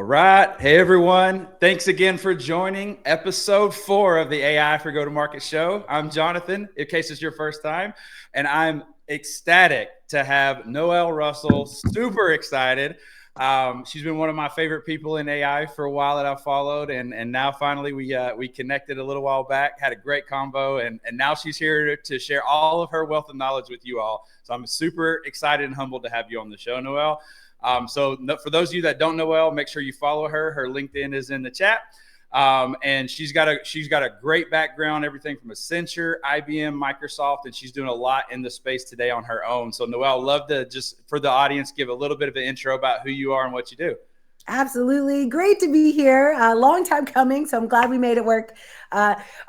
right. Hey, everyone. Thanks again for joining episode 4 of the AI for Go-to-Market show. I'm Jonathan, in case it's your first time, and I'm ecstatic to have Noelle Russell. Super excited. She's been one of my favorite people in AI for a while that I've followed, and now finally we connected a little while back, had a great combo, and now she's here to share all of her wealth of knowledge with you all. So I'm super excited and humbled to have you on the show, Noelle. For those of you that don't know Noelle, make sure you follow her. Her LinkedIn is in the chat. And she's got a great background, everything from Accenture, IBM, Microsoft, and she's doing a lot in the space today on her own. So Noelle, love to just for the audience give a little bit of an intro about who you are and what you do. Absolutely. Great to be here. A long time coming. So I'm glad we made it work.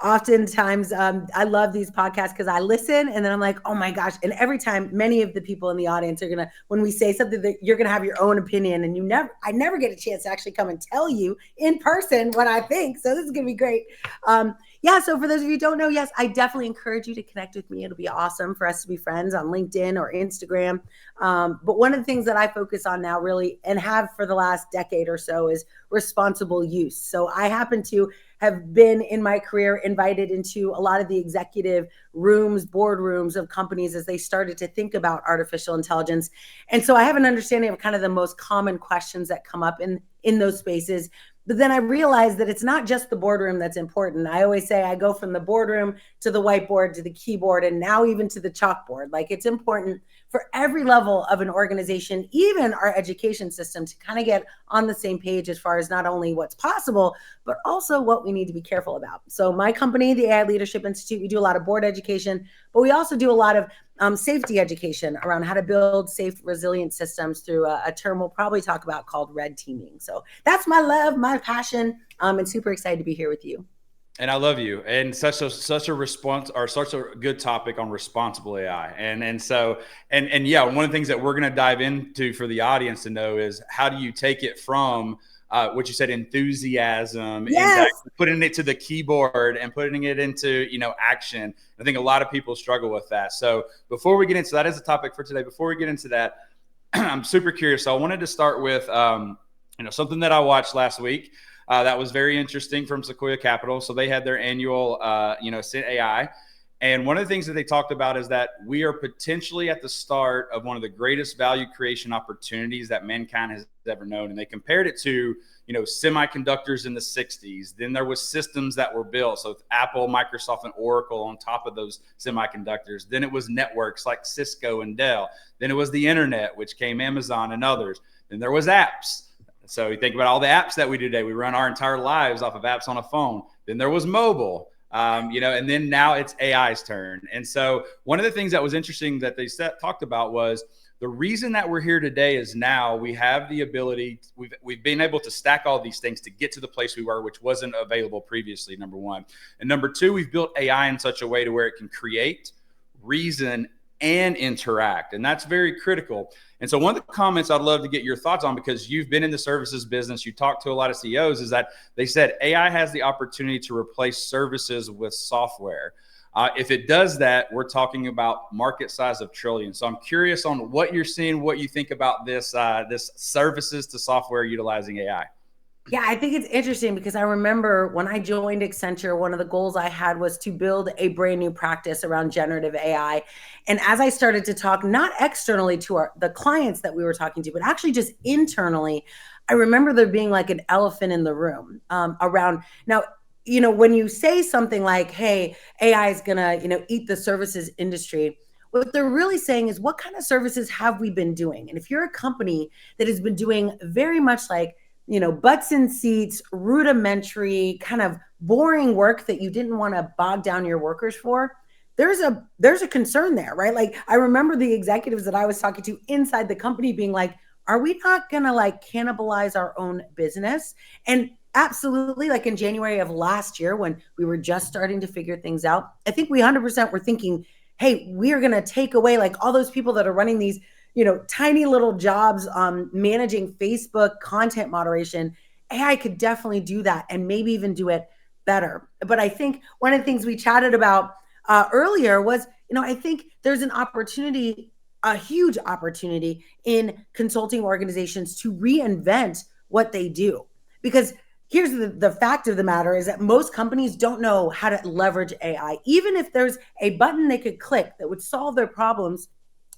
Oftentimes, I love these podcasts because I listen and then I'm like, oh my gosh. And every time many of the people in the audience are going to, when we say something that you're going to have your own opinion and I never get a chance to actually come and tell you in person what I think. So this is going to be great. So for those of you who don't know, yes, I definitely encourage you to connect with me. It'll be awesome for us to be friends on LinkedIn or Instagram. But one of the things that I focus on now really and have for the last decade or so is responsible use. So I happen to have been in my career invited into a lot of the executive rooms, boardrooms of companies as they started to think about artificial intelligence. And so I have an understanding of kind of the most common questions that come up in those spaces. But then I realized that it's not just the boardroom that's important. I always say I go from the boardroom to the whiteboard to the keyboard and now even to the chalkboard. Like it's important for every level of an organization, even our education system, to kind of get on the same page as far as not only what's possible, but also what we need to be careful about. So my company, the AI Leadership Institute, we do a lot of board education, but we also do a lot of safety education around how to build safe, resilient systems through a term we'll probably talk about called red teaming. So that's my love, my passion, and super excited to be here with you. And I love you, and such a response or such a good topic on responsible AI. And yeah, one of the things that we're going to dive into for the audience to know is how do you take it from what you said, enthusiasm, yes, into putting it to the keyboard and putting it into action. I think a lot of people struggle with that. So before we get into that, as a topic for today, before we get into that, I'm super curious. So I wanted to start with something that I watched last week. That was very interesting from Sequoia Capital. So they had their annual, Ascent AI. And one of the things that they talked about is that we are potentially at the start of one of the greatest value creation opportunities that mankind has ever known. And they compared it to, semiconductors in the 60s. Then there was systems that were built. So Apple, Microsoft, and Oracle on top of those semiconductors. Then it was networks like Cisco and Dell. Then it was the internet, which came Amazon and others. Then there was apps. So you think about all the apps that we do today. We run our entire lives off of apps on a phone. Then there was mobile, and then now it's AI's turn. And so one of the things that was interesting that they talked about was the reason that we're here today is now we have the ability, we've been able to stack all these things to get to the place we were, which wasn't available previously, number one. And number two, we've built AI in such a way to where it can create, reason, and interact. And that's very critical. And so one of the comments I'd love to get your thoughts on, because you've been in the services business, you talk to a lot of CEOs, is that they said AI has the opportunity to replace services with software. If it does that, we're talking about market size of trillions. So I'm curious on what you're seeing, what you think about this services to software utilizing AI. Yeah, I think it's interesting because I remember when I joined Accenture, one of the goals I had was to build a brand new practice around generative AI. And as I started to talk, not externally to the clients that we were talking to, but actually just internally, I remember there being like an elephant in the room around now. When you say something like, hey, AI is going to, eat the services industry, what they're really saying is what kind of services have we been doing? And if you're a company that has been doing very much like, butts in seats, rudimentary, kind of boring work that you didn't want to bog down your workers for, there's a concern there, right? Like I remember the executives that I was talking to inside the company being like, are we not going to like cannibalize our own business? And absolutely, like in January of last year, when we were just starting to figure things out, I think we 100% were thinking, hey, we are going to take away like all those people that are running these tiny little jobs managing Facebook content moderation. AI could definitely do that and maybe even do it better. But I think one of the things we chatted about earlier was, I think there's an opportunity, a huge opportunity in consulting organizations to reinvent what they do. Because here's the fact of the matter is that most companies don't know how to leverage AI. Even if there's a button they could click that would solve their problems,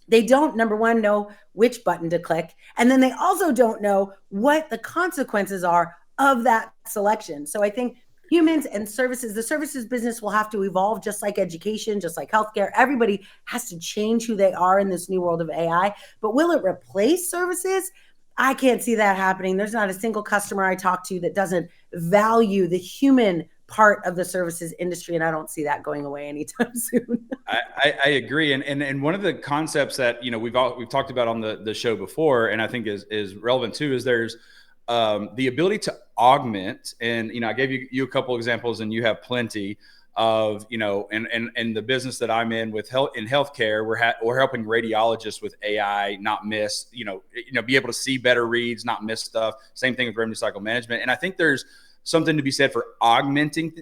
they don't, number one, know which button to click. And then they also don't know what the consequences are of that selection. So I think humans and services, the services business will have to evolve just like education, just like healthcare. Everybody has to change who they are in this new world of AI. But will it replace services? I can't see that happening. There's not a single customer I talk to that doesn't value the human part of the services industry, and I don't see that going away anytime soon. I agree, and one of the concepts that we've talked about on the show before, and I think is relevant too, is there's the ability to augment, and I gave you a couple examples, and you have plenty of and the business that I'm in with healthcare, we're helping radiologists with AI not miss be able to see better reads, not miss stuff. Same thing with revenue cycle management, and I think there's something to be said for augmenting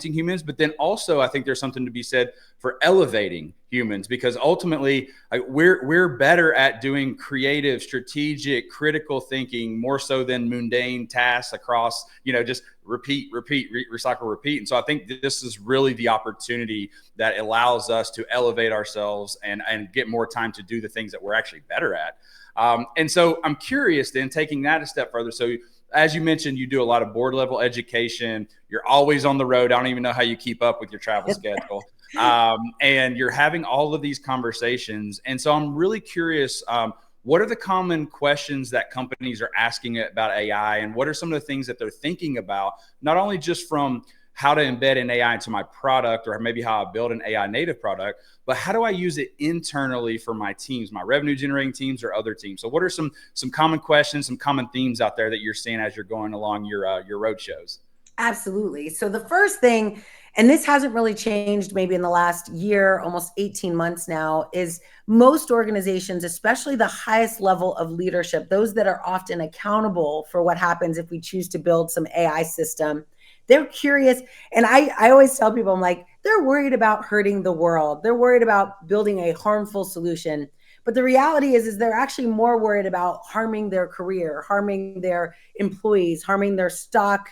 humans, but then also I think there's something to be said for elevating humans, because ultimately we're better at doing creative, strategic, critical thinking more so than mundane tasks across just repeat, recycle, repeat. And so I think this is really the opportunity that allows us to elevate ourselves and get more time to do the things that we're actually better at. And so I'm curious then, taking that a step further. So as you mentioned, you do a lot of board level education. You're always on the road. I don't even know how you keep up with your travel schedule. And you're having all of these conversations. And so I'm really curious, what are the common questions that companies are asking about AI? And what are some of the things that they're thinking about, not only just from how to embed an AI into my product, or maybe how I build an AI native product, but how do I use it internally for my teams, my revenue generating teams or other teams? So what are some common questions, some common themes out there that you're seeing as you're going along your road shows? Absolutely. So the first thing, and this hasn't really changed maybe in the last year, almost 18 months now, is most organizations, especially the highest level of leadership, those that are often accountable for what happens if we choose to build some AI system, they're curious. And I always tell people, I'm like, they're worried about hurting the world. They're worried about building a harmful solution. But the reality is they're actually more worried about harming their career, harming their employees, harming their stock,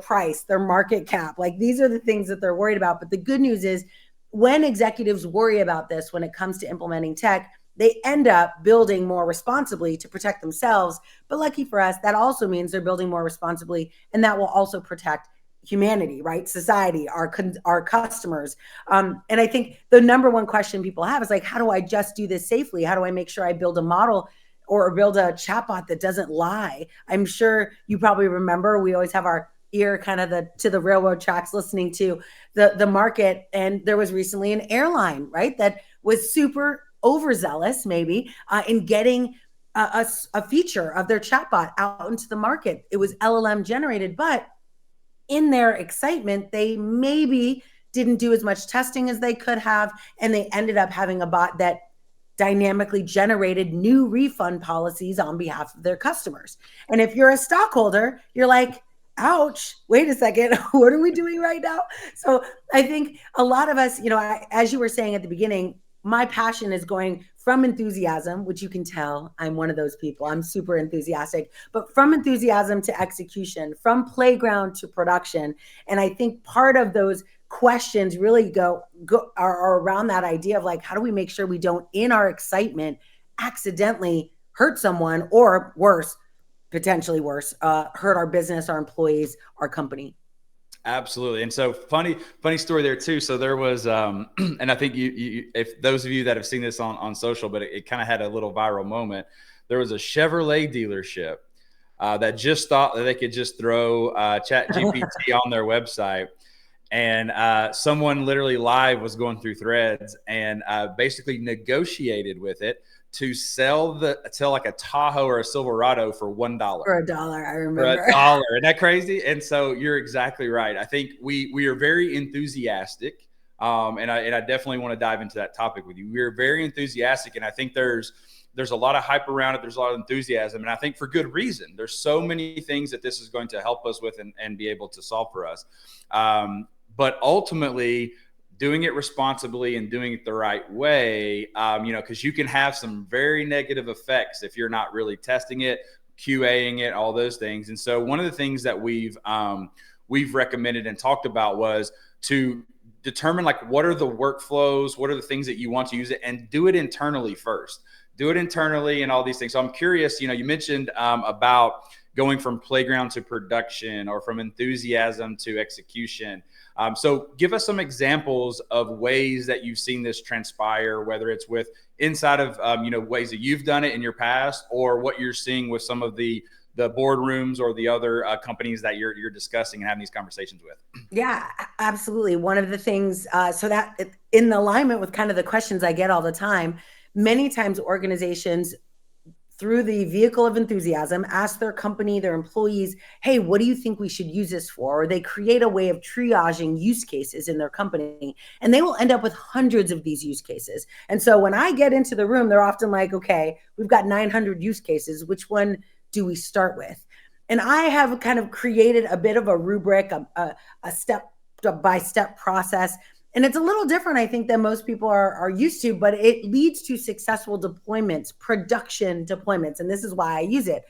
price, their market cap. Like, these are the things that they're worried about. But the good news is, when executives worry about this, when it comes to implementing tech, they end up building more responsibly to protect themselves. But lucky for us, that also means they're building more responsibly, and that will also protect humanity, right? Society, our customers. And I think the number one question people have is like, how do I just do this safely? How do I make sure I build a model or build a chatbot that doesn't lie? I'm sure you probably remember, we always have our ear kind of to the railroad tracks, listening to the market. And there was recently an airline, right, that was super overzealous maybe in getting a feature of their chatbot out into the market. It was LLM generated, but in their excitement, they maybe didn't do as much testing as they could have, and they ended up having a bot that dynamically generated new refund policies on behalf of their customers. And if you're a stockholder, you're like, ouch, wait a second, what are we doing right now? So I think a lot of us, as you were saying at the beginning, my passion is going from enthusiasm, which you can tell I'm one of those people. I'm super enthusiastic, but from enthusiasm to execution, from playground to production. And I think part of those questions really are around that idea of like, how do we make sure we don't, in our excitement, accidentally hurt someone, or worse, potentially worse, hurt our business, our employees, our company. Absolutely. And so funny story there too. So there was, and I think you, if those of you that have seen this on social, but it kind of had a little viral moment. There was a Chevrolet dealership that just thought that they could just throw Chat GPT on their website. And someone literally live was going through threads and basically negotiated with it to sell like a Tahoe or a Silverado for $1. For $1, I remember. For $1. Isn't that crazy? And so you're exactly right. I think we are very enthusiastic. And I definitely want to dive into that topic with you. We're very enthusiastic. And I think there's a lot of hype around it. There's a lot of enthusiasm. And I think for good reason. There's so many things that this is going to help us with and be able to solve for us. But ultimately, doing it responsibly and doing it the right way, because you can have some very negative effects if you're not really testing it, QAing it, all those things. And so one of the things that we've recommended and talked about was to determine like what are the workflows, what are the things that you want to use it, and do it internally first. Do it internally and all these things. So I'm curious, you mentioned about going from playground to production or from enthusiasm to execution. So give us some examples of ways that you've seen this transpire, whether it's with inside of, ways that you've done it in your past, or what you're seeing with some of the boardrooms or the other companies that you're discussing and having these conversations with. Yeah, absolutely. One of the things, so that in alignment with kind of the questions I get all the time, many times organizations through the vehicle of enthusiasm ask their company, their employees, hey, what do you think we should use this for? Or they create a way of triaging use cases in their company, and they will end up with hundreds of these use cases. And so when I get into the room, they're often like, okay, we've got 900 use cases. Which one do we start with? And I have kind of created a bit of a rubric, a step-by-step process. And it's a little different, I think, than most people are used to, but it leads to successful deployments, production deployments. And this is why I use it.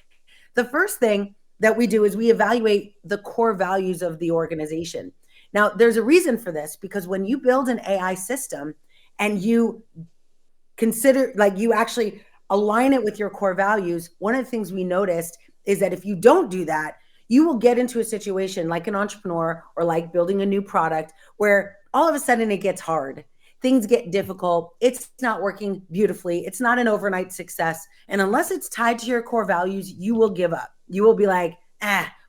The first thing that we do is we evaluate the core values of the organization. Now, there's a reason for this, because when you build an AI system and you consider, like, you actually align it with your core values, one of the things we noticed is that if you don't do that, you will get into a situation like an entrepreneur or like building a new product where all of a sudden it gets hard. Things get difficult. It's not working beautifully. It's not an overnight success. And unless it's tied to your core values, you will give up. You will be like,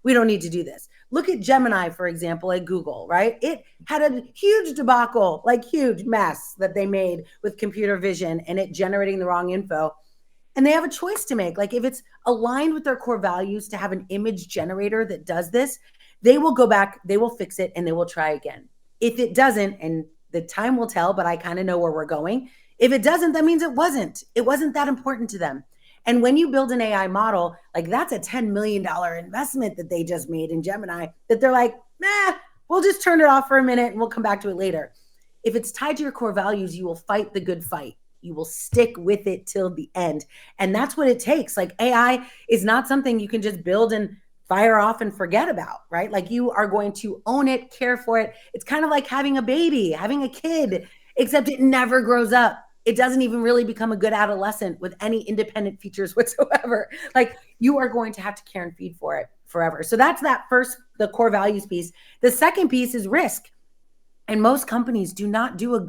we don't need to do this. Look at Gemini, for example, at Google, right? It had a huge debacle, like huge mess that they made with computer vision and it generating the wrong info. And they have a choice to make. Like, if it's aligned with their core values to have an image generator that does this, they will go back, they will fix it, and they will try again. If it doesn't, and the time will tell, but I kind of know where we're going. If it doesn't, that means it wasn't that important to them. And when you build an AI model, like, that's a $10 million investment that they just made in Gemini, that they're like, we'll just turn it off for a minute and we'll come back to it later. If it's tied to your core values, you will fight the good fight. You will stick with it till the end. And that's what it takes. Like, AI is not something you can just build and fire off and forget about, right? Like, you are going to own it, care for it. It's kind of like having a baby, having a kid, except it never grows up. It doesn't even really become a good adolescent with any independent features whatsoever. Like, you are going to have to care and feed for it forever. So that's the core values piece. The second piece is risk. And most companies do not do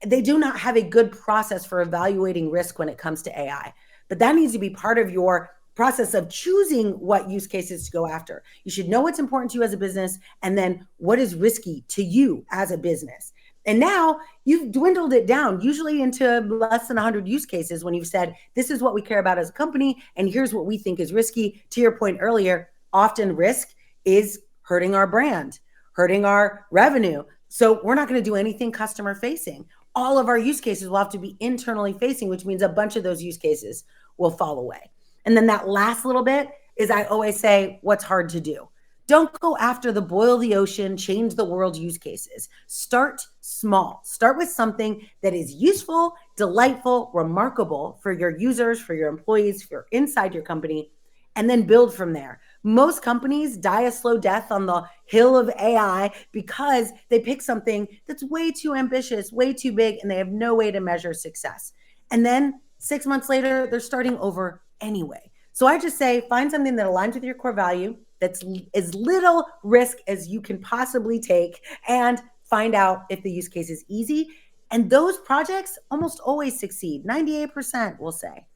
they do not have a good process for evaluating risk when it comes to AI. But that needs to be part of your process of choosing what use cases to go after. You should know what's important to you as a business, and then what is risky to you as a business. And now you've dwindled it down, usually into less than 100 use cases, when you've said, this is what we care about as a company, and here's what we think is risky. To your point earlier, often risk is hurting our brand, hurting our revenue. So we're not going to do anything customer facing. All of our use cases will have to be internally facing, which means a bunch of those use cases will fall away. And then that last little bit is, I always say, what's hard to do? Don't go after the boil the ocean, change the world use cases. Start small. Start with something that is useful, delightful, remarkable for your users, for your employees, for inside your company, and then build from there. Most companies die a slow death on the hill of AI because they pick something that's way too ambitious, way too big, and they have no way to measure success. And then 6 months later, they're starting over anyway. So I just say, find something that aligns with your core value, that's as little risk as you can possibly take, and find out if the use case is easy. And those projects almost always succeed. 98%, we'll say.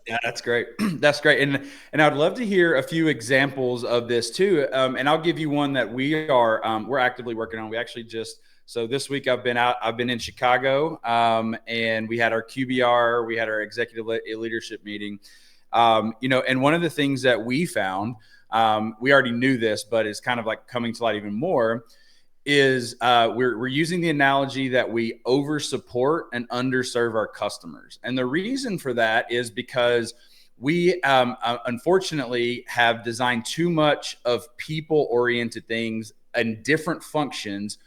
Yeah, that's great. That's great. And I'd love to hear a few examples of this too. And I'll give you one that we're actively working on. We actually so this week I've been in Chicago, and we had our QBR, we had our executive leadership meeting, and one of the things that we found, we already knew this, but it's kind of like coming to light even more, is we're using the analogy that we over support and underserve our customers. And the reason for that is because we unfortunately have designed too much of people oriented things and different functions.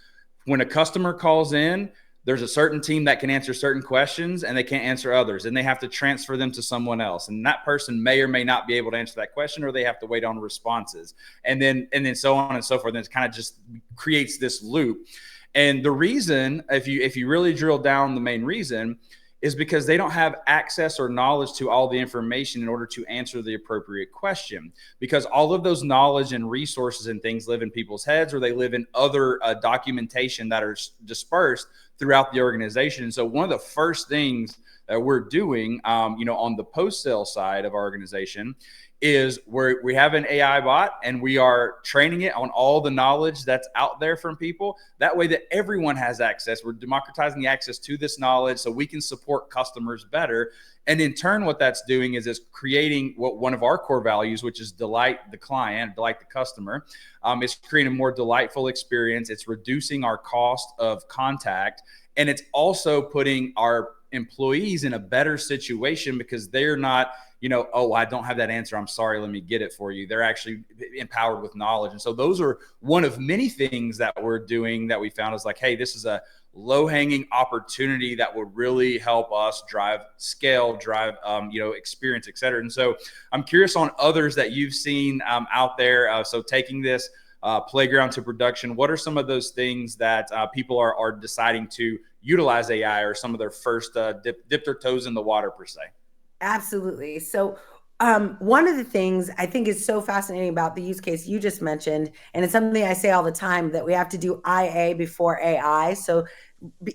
When a customer calls in, there's a certain team that can answer certain questions and they can't answer others, and they have to transfer them to someone else, and that person may or may not be able to answer that question, or they have to wait on responses, and then so on and so forth. And it kind of just creates this loop. And the reason, if you really drill down, the main reason is because they don't have access or knowledge to all the information in order to answer the appropriate question, because all of those knowledge and resources and things live in people's heads, or they live in other documentation that are dispersed throughout the organization. And so one of the first things that we're doing, on the post-sale side of our organization, is we have an AI bot, and we are training it on all the knowledge that's out there from people. That way that everyone has access. We're democratizing the access to this knowledge so we can support customers better. And in turn, what that's doing is creating what one of our core values, which is delight the client, delight the customer. It's creating a more delightful experience. It's reducing our cost of contact. And it's also putting our employees in a better situation, because they're not, oh, I don't have that answer, I'm sorry, let me get it for you. They're actually empowered with knowledge. And so those are one of many things that we're doing that we found is like, hey, this is a low-hanging opportunity that would really help us drive scale, drive experience, et cetera. And so I'm curious on others that you've seen out there. So taking this playground to production, what are some of those things that people are deciding to utilize AI, or some of their first dip their toes in the water per se? Absolutely. So one of the things I think is so fascinating about the use case you just mentioned, and it's something I say all the time, that we have to do IA before AI. So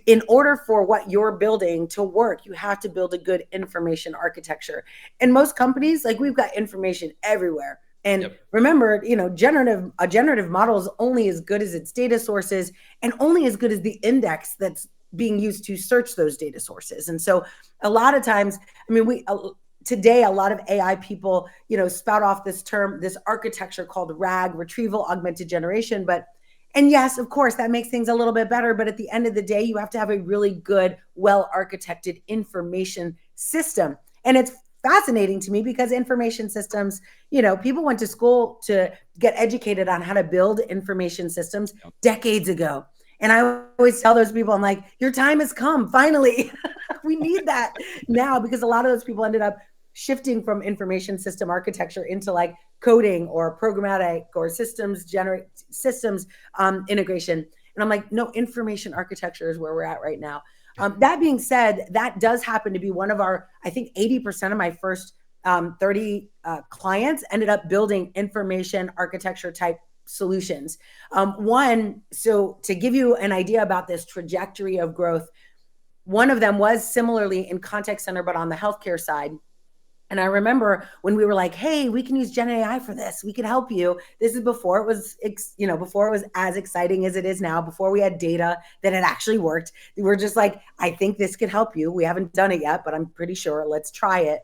in order for what you're building to work, you have to build a good information architecture. And most companies, like, we've got information everywhere. And Yep. remember, a generative model is only as good as its data sources, and only as good as the index that's being used to search those data sources. And so a lot of times, today, a lot of AI people, spout off this term, this architecture called RAG, retrieval augmented generation. And yes, of course, that makes things a little bit better. But at the end of the day, you have to have a really good, well-architected information system. And it's fascinating to me because information systems, people went to school to get educated on how to build information systems decades ago. And I always tell those people, I'm like, your time has come, finally. We need that now, because a lot of those people ended up shifting from information system architecture into like coding or programmatic or systems integration. And I'm like, no, information architecture is where we're at right now. That being said, that does happen to be one of our, I think 80% of my first 30 clients ended up building information architecture type solutions. So to give you an idea about this trajectory of growth, one of them was similarly in contact center, but on the healthcare side. And I remember when we were like, hey, we can use Gen AI for this. We can help you. This is before it was, before it was as exciting as it is now, before we had data that it actually worked. We were just like, I think this could help you. We haven't done it yet, but I'm pretty sure. Let's try it.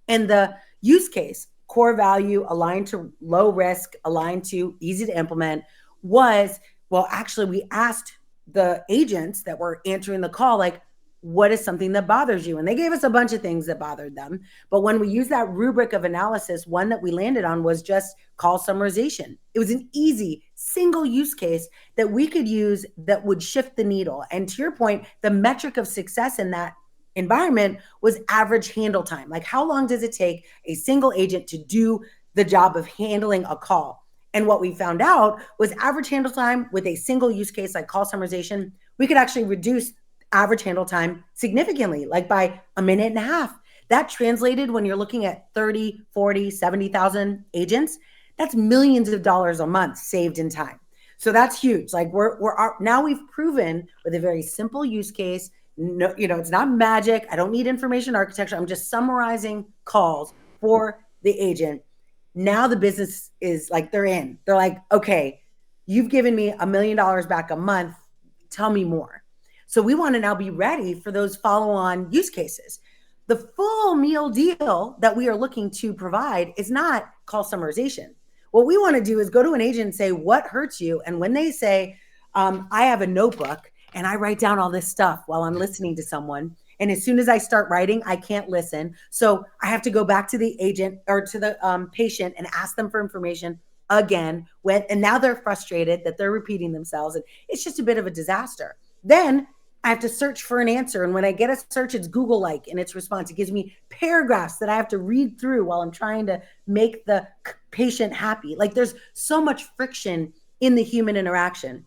And the use case, core value, aligned to low risk, aligned to easy to implement, was, well, actually, we asked the agents that were answering the call, like, what is something that bothers you? And they gave us a bunch of things that bothered them. But when we used that rubric of analysis, one that we landed on was just call summarization. It was an easy single use case that we could use that would shift the needle. And to your point, the metric of success in that environment was average handle time. Like, how long does it take a single agent to do the job of handling a call? And what we found out was average handle time with a single use case like call summarization, we could actually reduce average handle time significantly, like by a minute and a half. That translated, when you're looking at 30, 40, 70,000 agents, that's millions of dollars a month saved in time. So that's huge. Like, now we've proven with a very simple use case, no, it's not magic. I don't need information architecture. I'm just summarizing calls for the agent. Now the business is like, they're like, okay, you've given me $1 million back a month. Tell me more. So we want to now be ready for those follow-on use cases. The full meal deal that we are looking to provide is not call summarization. What we want to do is go to an agent and say, what hurts you? And when they say, I have a notebook and I write down all this stuff while I'm listening to someone, and as soon as I start writing, I can't listen. So I have to go back to the agent or to the patient and ask them for information again. And now they're frustrated that they're repeating themselves. And it's just a bit of a disaster. Then I have to search for an answer. And when I get a search, it's Google-like in its response. It gives me paragraphs that I have to read through while I'm trying to make the patient happy. Like there's so much friction in the human interaction.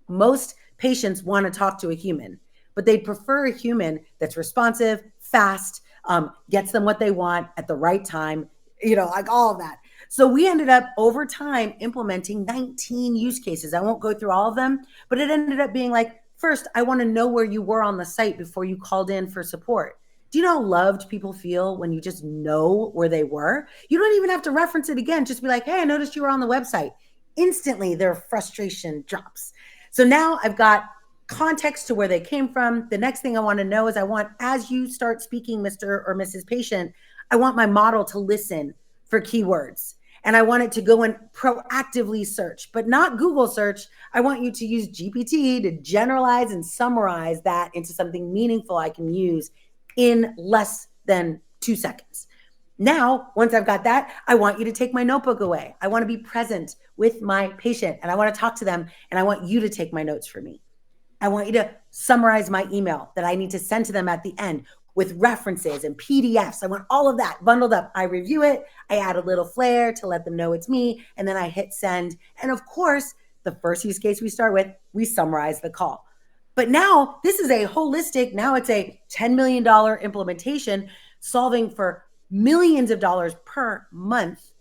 Most patients want to talk to a human, but they prefer a human that's responsive, fast, gets them what they want at the right time, like all of that. So we ended up over time implementing 19 use cases. I won't go through all of them, but it ended up being like, first, I want to know where you were on the site before you called in for support. Do you know how loved people feel when you just know where they were? You don't even have to reference it again. Just be like, hey, I noticed you were on the website. Instantly, their frustration drops. So now I've got context to where they came from. The next thing I want to know is as you start speaking, Mr. or Mrs. Patient, I want my model to listen for keywords. And I want it to go and proactively search, but not Google search. I want you to use GPT to generalize and summarize that into something meaningful I can use in less than 2 seconds. Now, once I've got that, I want you to take my notebook away. I want to be present with my patient and I want to talk to them and I want you to take my notes for me. I want you to summarize my email that I need to send to them at the end with references and PDFs. I want all of that bundled up. I review it. I add a little flair to let them know it's me. And then I hit send. And of course, the first use case we start with, we summarize the call. But now this is a holistic, now it's a $10 million implementation solving for millions of dollars per month.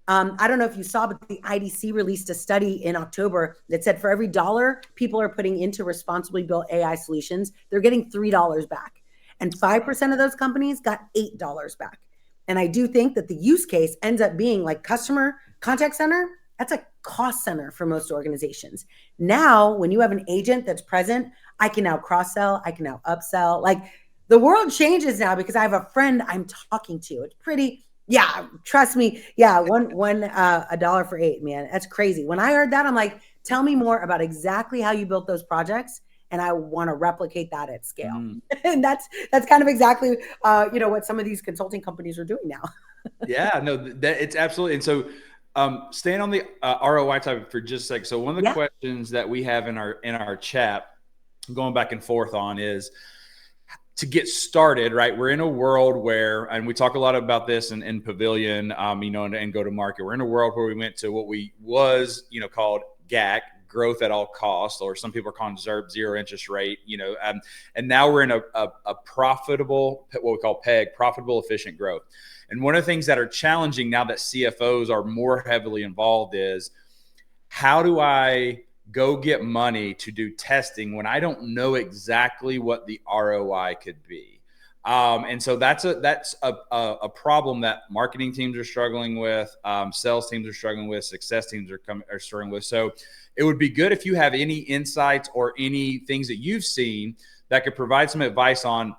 I don't know if you saw, but the IDC released a study in October that said for every dollar people are putting into responsibly built AI solutions, they're getting $3 back. And 5% of those companies got $8 back. And I do think that the use case ends up being like customer contact center. That's a cost center for most organizations. Now, when you have an agent that's present, I can now cross-sell, I can now upsell. Like the world changes now because I have a friend I'm talking to. It's pretty, yeah, trust me. Yeah, a dollar for 8, man. That's crazy. When I heard that, I'm like, tell me more about exactly how you built those projects. And I want to replicate that at scale. And that's kind of exactly, what some of these consulting companies are doing now. Yeah, no, that it's absolutely. And so staying on the ROI topic for just a sec. So one of the questions that we have in our chat going back and forth on is to get started, right? We're in a world where, and we talk a lot about this in Pavilion, and go to market. We're in a world where we went to what was, called GAC, growth at all costs, or some people are calling ZIRP, zero interest rate, and now we're in a profitable, what we call PEG, profitable, efficient growth. And one of the things that are challenging now that CFOs are more heavily involved is, how do I go get money to do testing when I don't know exactly what the ROI could be? And so that's a problem that marketing teams are struggling with, sales teams are struggling with, success teams are struggling with. So it would be good if you have any insights or any things that you've seen that could provide some advice on,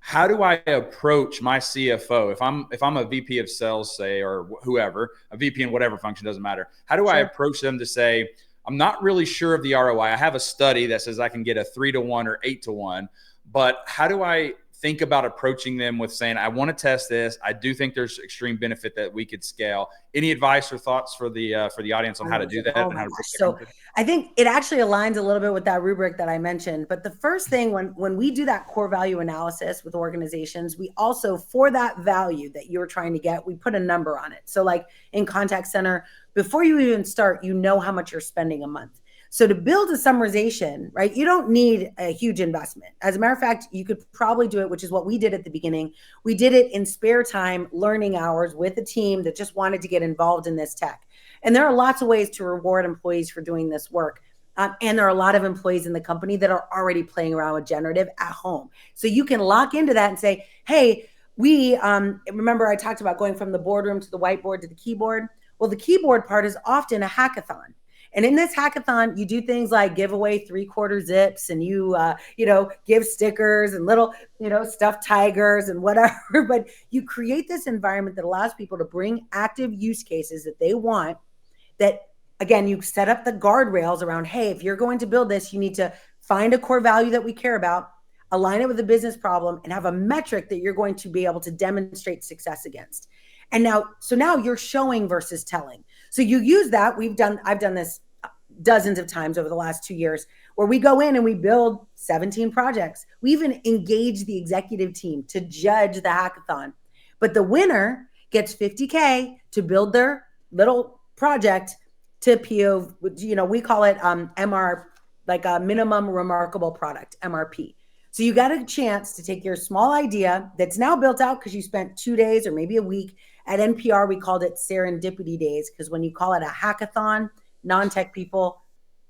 how do I approach my CFO? If I'm a VP of sales, say, or whoever, a VP in whatever function, doesn't matter. How do I approach them to say, I'm not really sure of the ROI. I have a study that says I can get a 3-to-1 or 8-to-1, but how do I think about approaching them with saying, I want to test this. I do think there's extreme benefit that we could scale. Any advice or thoughts for the audience on how to do that? And how to so I think it actually aligns a little bit with that rubric that I mentioned. But the first thing, when we do that core value analysis with organizations, we also, for that value that you're trying to get, we put a number on it. So like in contact center, before you even start, how much you're spending a month. So to build a summarization, right, you don't need a huge investment. As a matter of fact, you could probably do it, which is what we did at the beginning. We did it in spare time, learning hours with a team that just wanted to get involved in this tech. And there are lots of ways to reward employees for doing this work. And there are a lot of employees in the company that are already playing around with generative at home. So you can lock into that and say, hey, we remember I talked about going from the boardroom to the whiteboard to the keyboard. Well, the keyboard part is often a hackathon. And in this hackathon, you do things like give away 3/4 zips and you give stickers and little, stuffed tigers and whatever. But you create this environment that allows people to bring active use cases that they want. That, again, you set up the guardrails around, hey, if you're going to build this, you need to find a core value that we care about, align it with a business problem, and have a metric that you're going to be able to demonstrate success against. And now you're showing versus telling. So you use that. I've done this dozens of times over the last 2 years, where we go in and we build 17 projects. We even engaged the executive team to judge the hackathon. But the winner gets 50K to build their little project to PO, we call it MR, like a minimum remarkable product, MRP. So you got a chance to take your small idea that's now built out because you spent 2 days or maybe a week. At NPR, we called it serendipity days, because when you call it a hackathon, non-tech people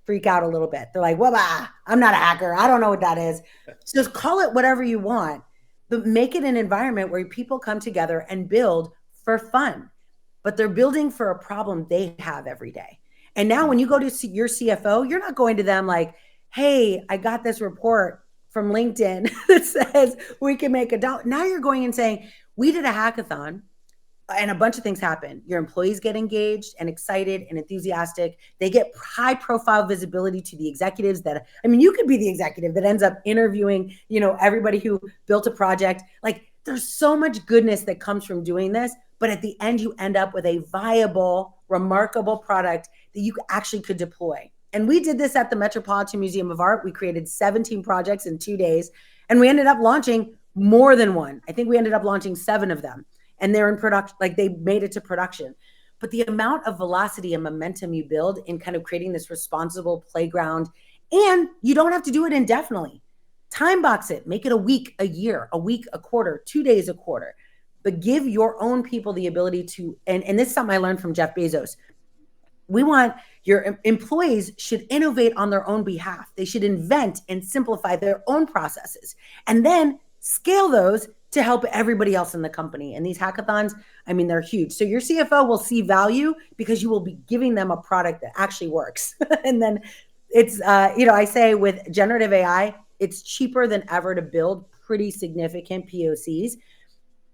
freak out a little bit. They're like, well, I'm not a hacker. I don't know what that is. So just call it whatever you want, but make it an environment where people come together and build for fun. But they're building for a problem they have every day. And now when you go to see your CFO, you're not going to them like, hey, I got this report from LinkedIn that says we can make $1. Now you're going and saying, we did a hackathon and a bunch of things happen. Your employees get engaged and excited and enthusiastic. They get high profile visibility to the executives you could be the executive that ends up interviewing, everybody who built a project. Like, there's so much goodness that comes from doing this, but at the end you end up with a viable, remarkable product that you actually could deploy. And we did this at the Metropolitan Museum of Art. We created 17 projects in 2 days, and we ended up launching more than one. I think we ended up launching 7 of them. And they're in production, like they made it to production. But the amount of velocity and momentum you build in kind of creating this responsible playground, and you don't have to do it indefinitely. Time box it, make it a week, a year, a week, a quarter, 2 days, a quarter. But give your own people the ability to, and this is something I learned from Jeff Bezos. We want your employees should innovate on their own behalf. They should invent and simplify their own processes, and then scale those to help everybody else in the company. And these hackathons, they're huge. So your CFO will see value because you will be giving them a product that actually works. And then it's, I say with generative AI, it's cheaper than ever to build pretty significant POCs.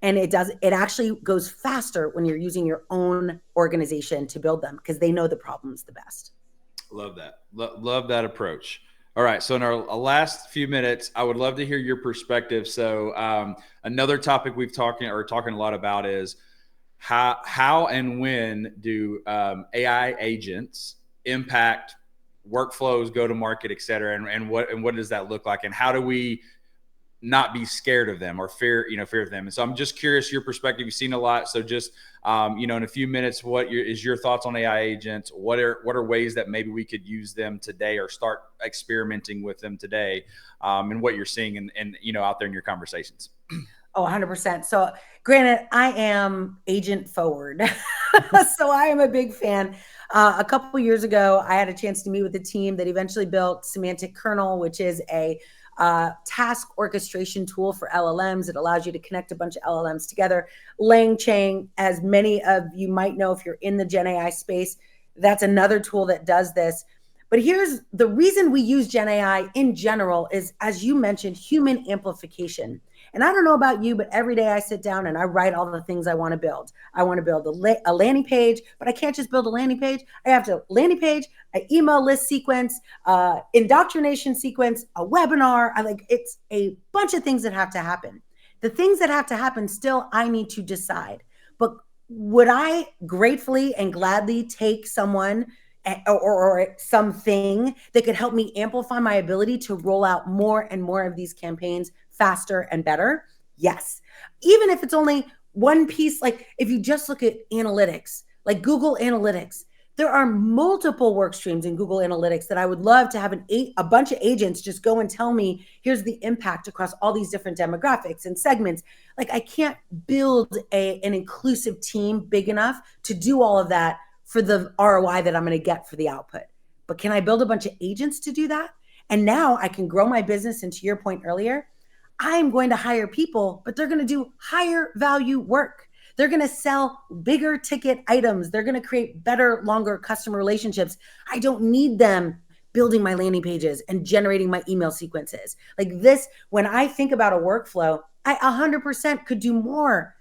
And it actually goes faster when you're using your own organization to build them, because they know the problems the best. Love that. Love that approach. All right. So in our last few minutes, I would love to hear your perspective. So another topic we've talking a lot about is how and when do AI agents impact workflows, go to market, et cetera, and what does that look like, and how do we not be scared of them or fear of them? And so I'm just curious your perspective. You've seen a lot, so just in a few minutes, what is your thoughts on AI agents? What are ways that maybe we could use them today or start experimenting with them today, and what you're seeing and out there in your conversations? Oh, 100%. So granted, I am agent forward. So I am a big fan. A couple of years ago, I had a chance to meet with a team that eventually built Semantic Kernel, which is a task orchestration tool for LLMs. It allows you to connect a bunch of LLMs together. LangChain, as many of you might know if you're in the Gen AI space, that's another tool that does this. But here's the reason we use Gen AI in general is, as you mentioned, human amplification. And I don't know about you, but every day I sit down and I write all the things I want to build. I want to build a landing page, but I can't just build a landing page. I have to landing page, an email list sequence, indoctrination sequence, a webinar. It's a bunch of things that have to happen. The things that have to happen still, I need to decide. But would I gratefully and gladly take someone or something that could help me amplify my ability to roll out more and more of these campaigns faster and better? Yes. Even if it's only one piece, like if you just look at analytics, like Google Analytics, there are multiple work streams in Google Analytics that I would love to have a bunch of agents just go and tell me, here's the impact across all these different demographics and segments. Like, I can't build an inclusive team big enough to do all of that for the ROI that I'm going to get for the output. But can I build a bunch of agents to do that? And now I can grow my business. And to your point earlier, I'm going to hire people, but they're going to do higher value work. They're going to sell bigger ticket items. They're going to create better, longer customer relationships. I don't need them building my landing pages and generating my email sequences. Like this, when I think about a workflow, I 100% could do more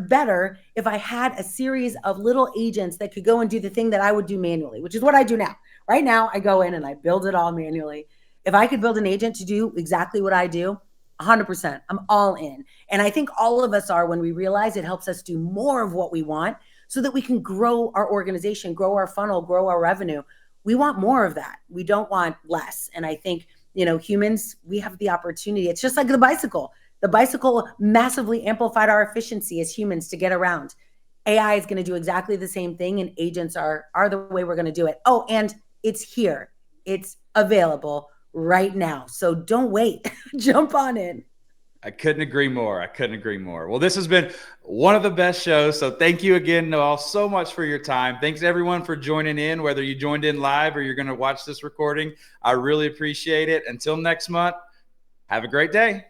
better if I had a series of little agents that could go and do the thing that I would do manually, which is what I do now. Right now, I go in and I build it all manually. If I could build an agent to do exactly what I do, 100%, I'm all in. And I think all of us are when we realize it helps us do more of what we want so that we can grow our organization, grow our funnel, grow our revenue. We want more of that. We don't want less. And I think humans, we have the opportunity. It's just like the bicycle. The bicycle massively amplified our efficiency as humans to get around. AI is going to do exactly the same thing, and agents are the way we're going to do it. Oh, and it's here. It's available right now. So don't wait. Jump on in. I couldn't agree more. I couldn't agree more. Well, this has been one of the best shows. So thank you again, Noelle, so much for your time. Thanks everyone for joining in, whether you joined in live or you're going to watch this recording. I really appreciate it. Until next month, have a great day.